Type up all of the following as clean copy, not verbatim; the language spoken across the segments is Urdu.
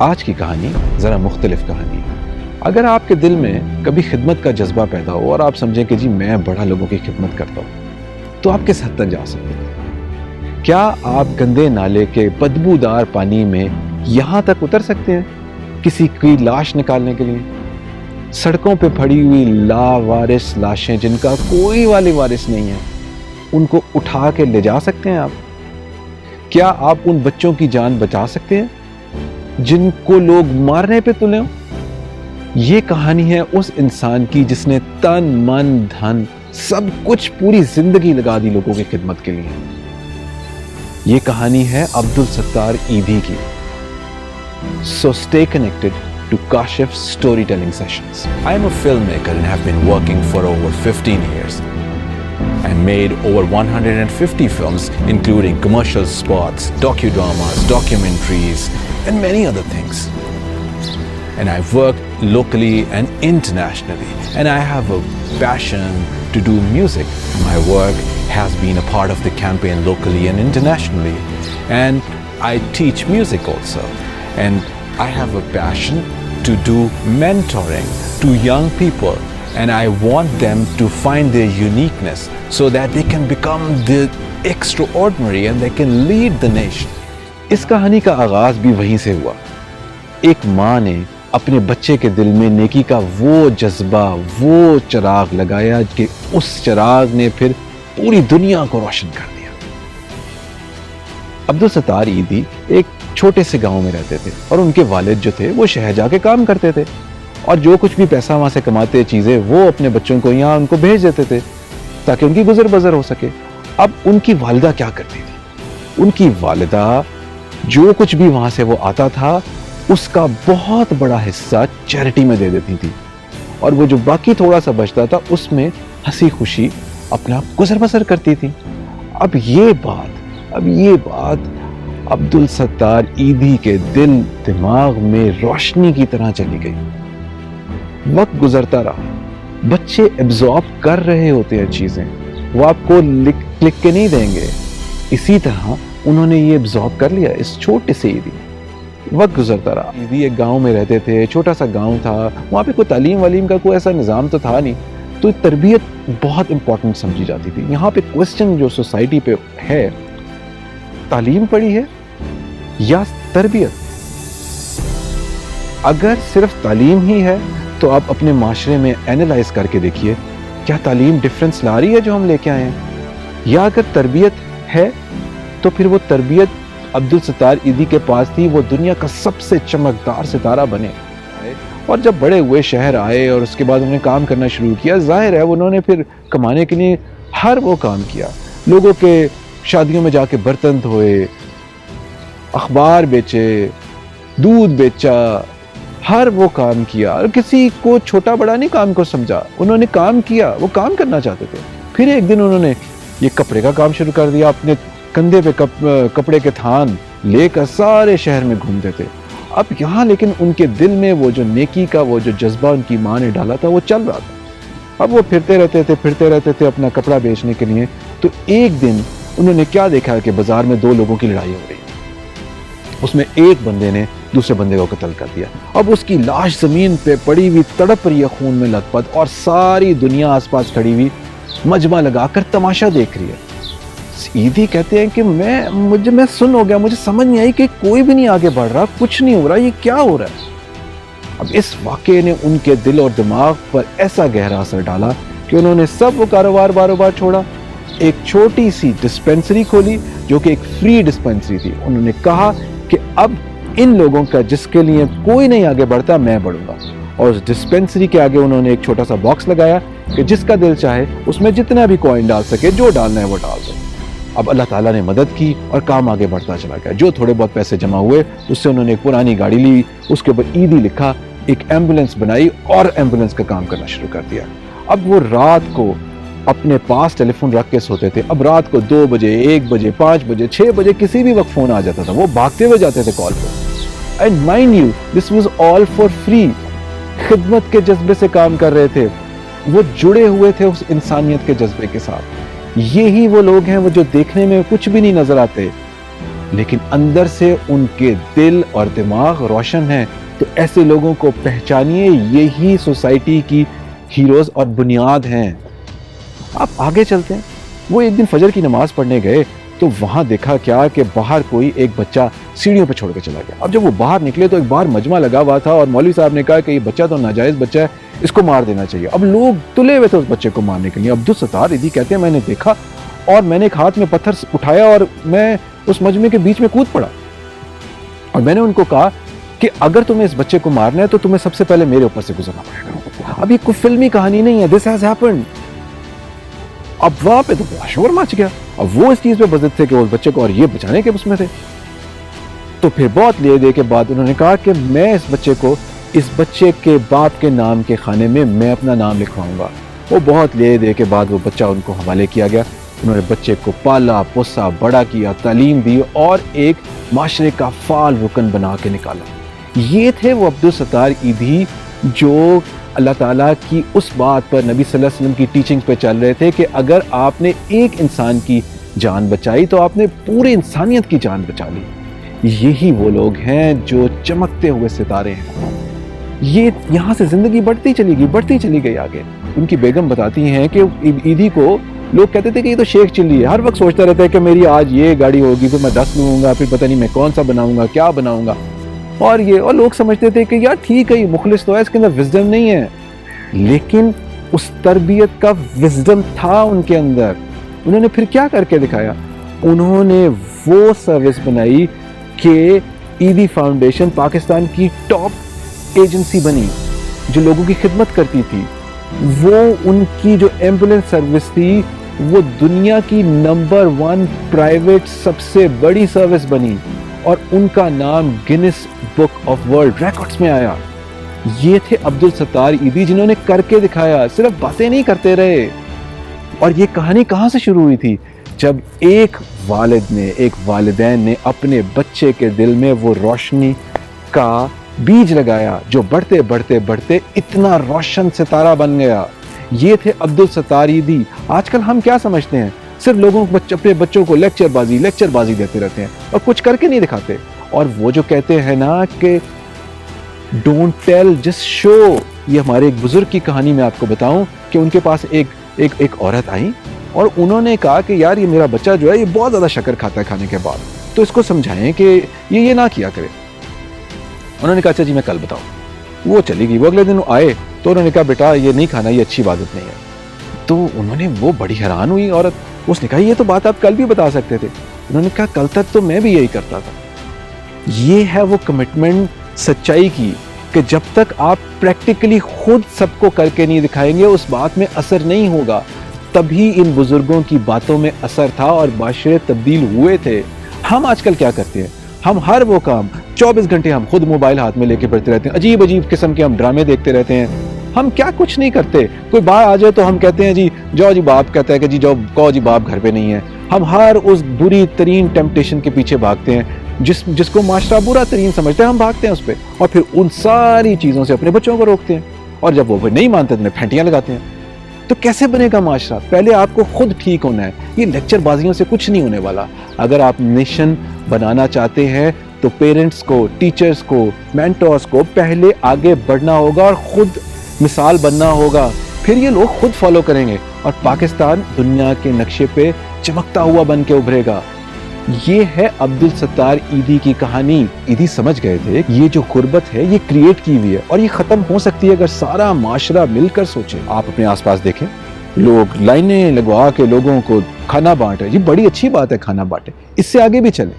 آج کی کہانی ذرا مختلف کہانی ہے۔ اگر آپ کے دل میں کبھی خدمت کا جذبہ پیدا ہو اور آپ سمجھیں کہ جی میں بڑا لوگوں کی خدمت کرتا ہوں، تو آپ کس حد تک جا سکتے ہیں؟ کیا آپ گندے نالے کے بدبودار پانی میں یہاں تک اتر سکتے ہیں کسی کی لاش نکالنے کے لیے؟ سڑکوں پہ پڑی ہوئی لاوارث لاشیں جن کا کوئی والی وارث نہیں ہے، ان کو اٹھا کے لے جا سکتے ہیں آپ؟ کیا آپ ان بچوں کی جان بچا سکتے ہیں جن کو لوگ مارنے پہ تلے ہوں؟ یہ کہانی ہے اس انسان کی جس نے تن من دھن سب کچھ پوری زندگی لگا دی لوگوں کی خدمت کے لیے۔ یہ کہانی ہے عبدالستار ایدھی کی۔ So stay connected to Kashif Storytelling Sessions. I am a filmmaker and have been working for over 15 years. I made over 150 films, including commercial spots, docudramas, documentaries, and many other things. And I've worked locally and internationally, and I have a passion to do music. My work has been a part of the campaign locally and internationally, and I teach music also. And I have a passion to do mentoring to young people, and I want them to find their uniqueness so that they can become the extraordinary and they can lead the nation. اس کہانی کا آغاز بھی وہیں سے ہوا۔ ایک ماں نے اپنے بچے کے دل میں نیکی کا وہ جذبہ، وہ چراغ لگایا کہ اس چراغ نے پھر پوری دنیا کو روشن کر دیا۔ عبدالستار ایدھی ایک چھوٹے سے گاؤں میں رہتے تھے اور ان کے والد جو تھے وہ شہر جا کے کام کرتے تھے، اور جو کچھ بھی پیسہ وہاں سے کماتے چیزیں وہ اپنے بچوں کو یہاں ان کو بھیج دیتے تھے تاکہ ان کی گزر بسر ہو سکے۔ اب ان کی والدہ کیا کرتی تھی؟ ان کی والدہ جو کچھ بھی وہاں سے وہ آتا تھا اس کا بہت بڑا حصہ چیریٹی میں دے دیتی تھی، اور وہ جو باقی تھوڑا سا بچتا تھا اس میں ہنسی خوشی اپنا گزر بسر کرتی تھی۔ اب یہ بات عبدالستار ایدھی کے دل دماغ میں روشنی کی طرح چلی گئی۔ وقت گزرتا رہا، بچے ایبزارب کر رہے ہوتے ہیں چیزیں، وہ آپ کو لکھ کے نہیں دیں گے، اسی طرح انہوں نے یہ ایبزارب کر لیا اس چھوٹے سے ایدھی۔ وقت گزرتا رہا، ایدھی ایک گاؤں میں رہتے تھے، چھوٹا سا گاؤں تھا، وہاں پہ کوئی تعلیم والیم کا کوئی ایسا نظام تو تھا نہیں، تو تربیت بہت امپورٹنٹ سمجھی جاتی تھی۔ یہاں پہ کوسچن جو سوسائٹی پہ ہے، تعلیم پڑھی ہے یا تربیت؟ اگر صرف تعلیم ہی ہے تو آپ اپنے معاشرے میں اینالائز کر کے دیکھیے، کیا تعلیم ڈفرنس لا رہی ہے جو ہم لے کے آئے ہیں؟ یا اگر تربیت ہے تو پھر وہ تربیت عبدالستار ایدھی کے پاس تھی، وہ دنیا کا سب سے چمکدار ستارہ بنے، اور جب بڑے ہوئے شہر آئے اور اس کے بعد انہوں نے کام کرنا شروع کیا، ظاہر ہے انہوں نے پھر کمانے کے لیے ہر وہ کام کیا، لوگوں کے شادیوں میں جا کے برتن دھوئے، اخبار بیچے، دودھ بیچا، ہر وہ کام کیا، اور کسی کو چھوٹا بڑا نہیں کام کو سمجھا، انہوں نے کام کیا، وہ کام کرنا چاہتے تھے۔ پھر ایک دن انہوں نے یہ کپڑے کا کام شروع کر دیا، اپنے کندھے پہ کپڑے کے تھان لے کر سارے شہر میں گھومتے تھے۔ اب یہاں لیکن ان کے دل میں وہ جو نیکی کا وہ جو جذبہ ان کی ماں نے ڈالا تھا وہ چل رہا تھا۔ اب وہ پھرتے رہتے تھے اپنا کپڑا بیچنے کے لیے، تو ایک دن انہوں نے کیا دیکھا کہ بازار میں دو لوگوں کی لڑائی ہو رہی ہے۔ اس میں ایک بندے نے دوسرے بندے کو قتل کر دیا، اب اس کی لاش زمین پہ پڑی ہوئی تڑپ رہی ہے خون میں لت پت، اور ساری دنیا آس پاس کھڑی ہوئی مجمع لگا کر تماشا دیکھ رہی ہے۔ ایدھی کہتے ہیں کہ میں سن ہو گیا، مجھے سمجھ نہیں آئی کہ کوئی بھی نہیں آگے بڑھ رہا، کچھ نہیں ہو رہا، یہ کیا ہو رہا ہے؟ اب اس واقعے نے ان کے دل اور دماغ پر ایسا گہرا اثر ڈالا کہ انہوں نے سب وہ کاروبار چھوڑا، ایک چھوٹی سی ڈسپینسری کھولی جو کہ ایک فری ڈسپینسری تھی۔ انہوں نے کہا کہ اب ان لوگوں کا جس کے لیے کوئی نہیں آگے بڑھتا، میں بڑھوں گا، اور اس ڈسپینسری کے آگے انہوں نے ایک چھوٹا سا باکس لگایا کہ جس کا دل چاہے اس میں جتنا بھی کوئن ڈال سکے، جو ڈالنا ہے وہ ڈال دو۔ اب اللہ تعالیٰ نے مدد کی اور کام آگے بڑھتا چلا گیا۔ جو تھوڑے بہت پیسے جمع ہوئے اس سے انہوں نے ایک پرانی گاڑی لی، اس کے اوپر ایدھی لکھا، ایک ایمبولینس بنائی اور ایمبولینس کا کام کرنا شروع کر دیا۔ اب وہ رات کو اپنے پاس ٹیلی فون رکھ کے سوتے تھے، اب رات کو 2 بجے، 1 بجے، 5 بجے، 6 بجے کسی بھی وقت فون آ جاتا تھا، وہ بھاگتے ہوئے جاتے تھے کال پر۔ And mind you this was all for free, خدمت کے جذبے سے کام کر رہے تھے، وہ جڑے ہوئے تھے اس انسانیت کے جذبے کے ساتھ۔ یہی وہ لوگ ہیں وہ جو دیکھنے میں کچھ بھی نہیں نظر آتے، لیکن اندر سے ان کے دل اور دماغ روشن ہیں. تو ایسے لوگوں کو پہچانیے, یہی سوسائٹی کی ہیروز اور بنیاد ہیں. آپ آگے چلتے ہیں. وہ ایک دن فجر کی نماز پڑھنے گئے تو وہاں دیکھا کیا کہ باہر کوئی ایک بچہ سیڑھیوں پہ چھوڑ کے چلا گیا. اب جب وہ باہر نکلے تو ایک باہر مجمع لگا ہوا تھا اور مولوی صاحب نے کہا کہ یہ بچہ تو ناجائز بچہ ہے, اس کو مار دینا چاہیے. اب لوگ تلے ہوئے تھے اس بچے کو مارنے کے لیے. عبدالستار ایدھی کہتے ہیں میں نے دیکھا اور میں نے ایک ہاتھ میں پتھر اٹھایا اور میں اس مجمع کے بیچ میں کود پڑا اور میں نے ان کو کہا کہ اگر تمہیں اس بچے کو مارنا ہے تو تمہیں سب سے پہلے میرے اوپر سے گزرنا پڑے گا. اب یہ کوئی فلمی کہانی نہیں ہے, دس ہیز ہیپنڈ. اب وہاں پہ تو شور مچ گیا. اب وہ اس چیز پہ بزد تھے کہ اس بچے کو اور یہ بچانے کے اس میں تھے. تو پھر بہت لے دے کے بعد انہوں نے کہا کہ میں اس بچے کے باپ کے نام کے خانے میں میں اپنا نام لکھواؤں گا. وہ بہت لے دے کے بعد وہ بچہ ان کو حوالے کیا گیا. انہوں نے بچے کو پالا پوسا بڑا کیا, تعلیم دی اور ایک معاشرے کا فعال رکن بنا کے نکالا. یہ تھے وہ عبدالستار ایدھی جو اللہ تعالیٰ کی اس بات پر نبی صلی اللہ علیہ وسلم کی ٹیچنگ پہ چل رہے تھے کہ اگر آپ نے ایک انسان کی جان بچائی تو آپ نے پورے انسانیت کی جان بچا لی. یہی وہ لوگ ہیں جو چمکتے ہوئے ستارے ہیں. یہ یہاں سے زندگی بڑھتی چلی گئی آگے. ان کی بیگم بتاتی ہیں کہ ایدھی کو لوگ کہتے تھے کہ یہ تو شیخ چلی ہے, ہر وقت سوچتا رہتا ہے کہ میری آج یہ گاڑی ہوگی پھر میں 10 لوں گا, پھر پتہ نہیں میں کون سا بناؤں گا, کیا بناؤں گا. اور لوگ سمجھتے تھے کہ یار ٹھیک ہے یہ مخلص تو ہے, اس کے اندر وزڈم نہیں ہے, لیکن اس تربیت کا وزڈم تھا ان کے اندر. انہوں نے پھر کیا کر کے دکھایا, انہوں نے وہ سروس بنائی کہ ایدھی فاؤنڈیشن پاکستان کی ٹاپ ایجنسی بنی جو لوگوں کی خدمت کرتی تھی. وہ ان کی جو ایمبولینس سروس تھی وہ دنیا کی نمبر 1 پرائیویٹ سب سے بڑی سروس بنی اور ان کا نام grains book of world records میں آیا. یہ تھے عبدالستار ایدھی جنہوں نے کر کے دکھایا, صرف باتیں نہیں کرتے رہے. اور یہ کہانی کہاں سے شروع ہوئی تھی, جب ایک والدین نے اپنے بچے کے دل میں وہ روشنی کا بیج لگایا جو بڑھتے بڑھتے بڑھتے اتنا روشن ستارہ بن گیا. یہ تھے عبدالستار ایدھی. آج کل ہم کیا سمجھتے ہیں, صرف لوگوں کو اپنے بچوں کو لیکچر بازی دیتے رہتے ہیں اور کچھ کر کے نہیں دکھاتے. اور وہ جو کہتے ہیں نا کہ ڈونٹ ٹیل جسٹ شو, یہ ہمارے ایک بزرگ کی کہانی میں آپ کو بتاؤں کہ ان کے پاس ایک عورت آئی اور انہوں نے کہا کہ یار یہ میرا بچہ جو ہے یہ بہت زیادہ شکر کھاتا ہے کھانے کے بعد, تو اس کو سمجھائیں کہ یہ نہ کیا کرے. انہوں نے کہا اچھا جی میں کل بتاؤں. وہ چلی گئی. وہ اگلے دن آئے تو انہوں نے کہا بیٹا یہ نہیں کھانا, یہ اچھی عادت نہیں ہے. تو انہوں نے, وہ بڑی حیران ہوئی عورت, اس نے کہا یہ تو بات آپ کل بھی بتا سکتے تھے. انہوں نے کہا کل تک تو میں بھی یہی کرتا تھا. یہ ہے وہ کمٹمنٹ سچائی کی کہ جب تک آپ پریکٹیکلی خود سب کو کر کے نہیں دکھائیں گے اس بات میں اثر نہیں ہوگا. تبھی ان بزرگوں کی باتوں میں اثر تھا اور معاشرے تبدیل ہوئے تھے. ہم آج کل کیا کرتے ہیں, ہم ہر وہ کام 24 گھنٹے ہم خود موبائل ہاتھ میں لے کے پڑھتے رہتے ہیں, عجیب قسم کے ہم ڈرامے دیکھتے رہتے ہیں. ہم کیا کچھ نہیں کرتے. کوئی باہر آ جائے تو ہم کہتے ہیں جی جاؤ جی باپ, کہتا ہے کہ جی جاؤ کہو جی باپ گھر پہ نہیں ہے. ہم ہر اس بری ترین ٹیمپٹیشن کے پیچھے بھاگتے ہیں جس کو معاشرہ برا ترین سمجھتے ہیں, ہم بھاگتے ہیں اس پہ اور پھر ان ساری چیزوں سے اپنے بچوں کو روکتے ہیں. اور جب وہ نہیں مانتے تو پھینٹیاں لگاتے ہیں. تو کیسے بنے گا معاشرہ؟ پہلے آپ کو خود ٹھیک ہونا ہے. یہ لیکچر بازیوں سے کچھ نہیں ہونے والا. اگر آپ نیشن بنانا چاہتے ہیں تو پیرنٹس کو, ٹیچرز کو, مینٹورز کو پہلے آگے بڑھنا ہوگا اور خود مثال بننا ہوگا. پھر یہ لوگ خود فالو کریں گے اور پاکستان دنیا کے نقشے پہ چمکتا ہوا بن کے ابھرے گا. یہ ہے عبدالستار ایدھی کی کہانی. ایدھی سمجھ گئے تھے یہ جو غربت ہے یہ کریٹ کی ہوئی ہے اور یہ ختم ہو سکتی ہے اگر سارا معاشرہ مل کر سوچے. آپ اپنے آس پاس دیکھیں, لوگ لائنیں لگوا کے لوگوں کو کھانا بانٹے. یہ بڑی اچھی بات ہے کھانا بانٹے, اس سے آگے بھی چلیں.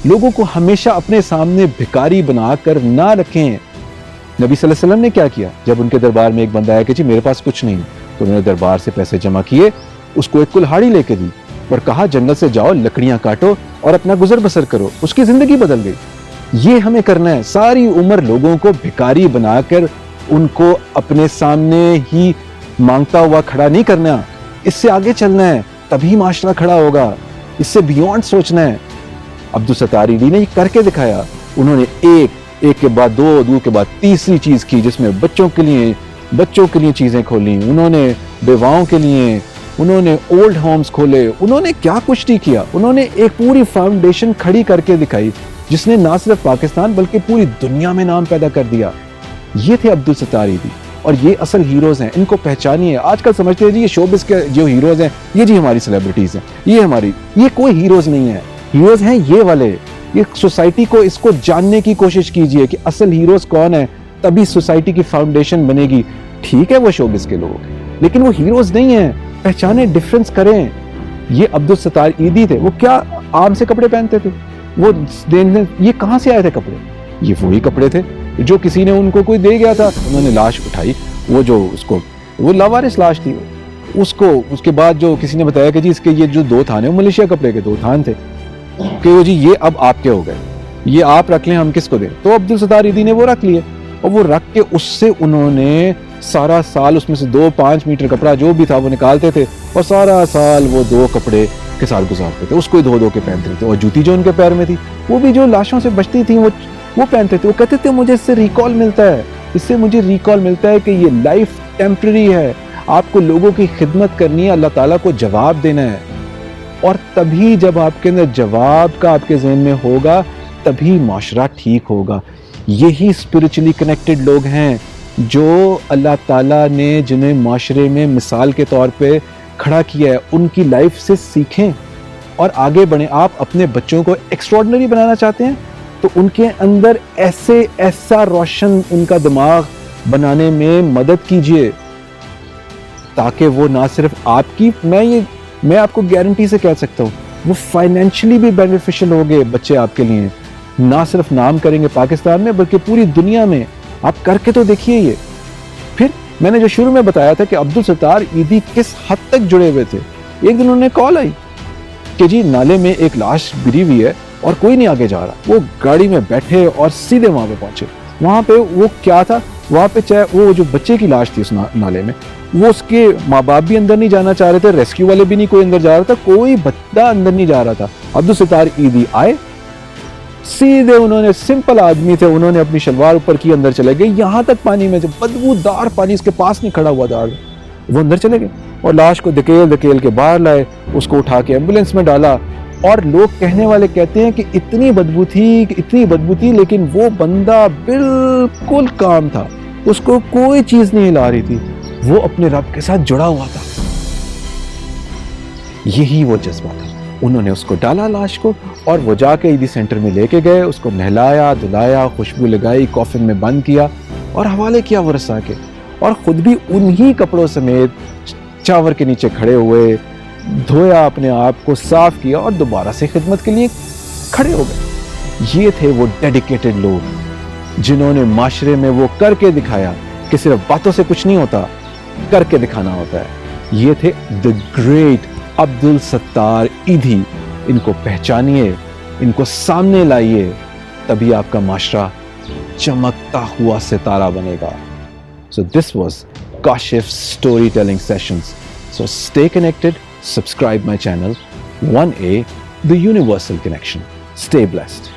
لوگوں کو ہمیشہ اپنے سامنے بھکاری بنا کر نہ رکھیں. نبی صلی اللہ علیہ وسلم نے کیا کیا, جب ان کے دربار میں ایک بندہ آیا کہ جی میرے پاس کچھ نہیں, تو انہوں نے دربار سے پیسے جمع کیے, اس کو ایک کلہاڑی لے کے دی اور کہا جنگل سے جاؤ, لکڑیاں کاٹو اور اپنا گزر بسر کرو. اس کی زندگی بدل گئی. یہ ہمیں کرنا ہے. ساری عمر لوگوں کو بھکاری بنا کر ان کو اپنے سامنے ہی مانگتا ہوا کھڑا نہیں کرنا. اس سے آگے چلنا ہے, تبھی معاشرہ کھڑا ہوگا. اس سے بیونڈ سوچنا ہے. عبدالستار ایدھی نے یہ کر کے دکھایا. انہوں نے ایک کے بعد دو کے بعد تیسری چیز کی, جس میں بچوں کے لیے چیزیں کھولی. انہوں نے بیواؤں کے لیے انہوں نے اولڈ ہومز کھولے, انہوں نے کیا کچھ نہیں کیا. انہوں نے ایک پوری فاؤنڈیشن کھڑی کر کے دکھائی جس نے نہ صرف پاکستان بلکہ پوری دنیا میں نام پیدا کر دیا. یہ تھے عبدالستار ایدھی, اور یہ اصل ہیروز ہیں, ان کو پہچانیے. آج کل سمجھتے ہیں جی یہ شوبز کے جو ہیروز ہیں یہ جی ہماری سیلیبریٹیز ہیں, یہ کوئی ہیروز نہیں ہے. ہیروز ہیں یہ والے. یہ سوسائٹی کو اس کو جاننے کی کوشش کیجئے کہ اصل ہیروز کون ہیں, تبھی سوسائٹی کی فاؤنڈیشن بنے گی. ٹھیک ہے وہ شوبز کے لوگ, لیکن وہ ہیروز نہیں ہیں. پہچانے, ڈیفرنس کریں. یہ عبدالستار ایدھی تھے, وہ کیا عام سے کپڑے پہنتے تھے؟ وہ یہ کہاں سے آئے تھے کپڑے؟ یہ وہی کپڑے تھے جو کسی نے ان کو کوئی دے گیا تھا. انہوں نے لاش اٹھائی, وہ لاوارث لاش تھی. اس کے بعد جو کسی نے بتایا کہ جی اس کے یہ جو 2 تھان ہیں وہ ملیشیا کپڑے کے 2 تھان تھے, کہ وہ جی یہ اب آپ کے ہو گئے, یہ آپ رکھ لیں, ہم کس کو دیں؟ تو عبدالستار ایدھی نے وہ رکھ لیے, اور وہ رکھ کے اس سے انہوں نے سارا سال اس میں سے 2-5 میٹر کپڑا جو بھی تھا وہ نکالتے تھے, اور سارا سال وہ 2 کپڑے کے ساتھ گزارتے تھے. اس کو ہی دھو کے پہنتے تھے. اور جوتی جو ان کے پیر میں تھی وہ بھی جو لاشوں سے بچتی تھی وہ پہنتے تھے. وہ کہتے تھے مجھے اس سے ریکال ملتا ہے کہ یہ لائف ٹیمپرری ہے, آپ کو لوگوں کی خدمت کرنی ہے, اللہ تعالیٰ کو جواب دینا ہے. اور تبھی جب آپ کے اندر جواب کا آپ کے ذہن میں ہوگا تبھی معاشرہ ٹھیک ہوگا. یہی اسپرچولی کنیکٹڈ لوگ ہیں جو اللہ تعالیٰ نے جنہیں معاشرے میں مثال کے طور پہ کھڑا کیا ہے. ان کی لائف سے سیکھیں اور آگے بڑھیں. آپ اپنے بچوں کو ایکسٹراڈنری بنانا چاہتے ہیں تو ان کے اندر ایسا روشن ان کا دماغ بنانے میں مدد کیجئے تاکہ وہ نہ صرف آپ کی, میں آپ کو گارنٹی سے کہہ سکتا ہوں, وہ فائنینشلی بھی بینیفیشل ہوگے بچے آپ کے لیے. نہ صرف نام کریں گے پاکستان میں بلکہ پوری دنیا میں. آپ کر کے تو دیکھیے. یہ پھر میں نے جو شروع میں بتایا تھا کہ عبدالستار ایدھی کس حد تک جڑے ہوئے تھے. ایک دن انہوں نے کال آئی کہ جی نالے میں ایک لاش گری ہوئی ہے اور کوئی نہیں آگے جا رہا. وہ گاڑی میں بیٹھے اور سیدھے وہاں پہ پہنچے. وہاں پہ وہ کیا تھا, وہاں پہ چاہے وہ جو بچے کی لاش تھی اس نالے میں, وہ اس کے ماں باپ بھی اندر نہیں جانا چاہ رہے تھے, ریسکیو والے بھی نہیں کوئی اندر جا رہا تھا, کوئی بچہ اندر نہیں جا رہا تھا. عبدالستار ایدھی آئے, سیدھے انہوں نے, سمپل آدمی تھے, انہوں نے اپنی شلوار اوپر کی اندر چلے گئے. یہاں تک پانی میں بدبودار پانی اس کے پاس نہیں کھڑا ہوا تھا, وہ اندر چلے گئے اور لاش کو دھکیل کے باہر لائے, اس کو اٹھا کے ایمبولینس میں ڈالا. اور لوگ کہنے والے کہتے ہیں کہ اتنی بدبو تھی لیکن وہ بندہ بالکل کام تھا, اس کو کوئی چیز نہیں ہلا رہی تھی, وہ اپنے رب کے ساتھ جڑا ہوا تھا. یہی وہ جذبہ تھا. انہوں نے اس کو ڈالا لاش کو, اور وہ جا کے ایدھی سینٹر میں لے کے گئے, اس کو نہلایا دھلایا, خوشبو لگائی, کافن میں بند کیا اور حوالے کیا ورثہ کے. اور خود بھی انہی کپڑوں سمیت چاور کے نیچے کھڑے ہوئے, دھویا اپنے آپ کو, صاف کیا اور دوبارہ سے خدمت کے لیے کھڑے ہو گئے. یہ تھے وہ ڈیڈیکیٹڈ لوگ جنہوں نے معاشرے میں وہ کر کے دکھایا کہ صرف باتوں سے کچھ نہیں ہوتا, کر کے دکھانا ہوتا ہے. یہ تھے دی گریٹ عبدالستار ایدھی. ان کو پہچانیے, ان کو سامنے لائیے, تبھی آپ کا معاشرہ چمکتا ہوا ستارہ بنے گا. So this was Kashif's storytelling sessions. So stay connected, subscribe my channel, 1A, The Universal Connection. Stay blessed.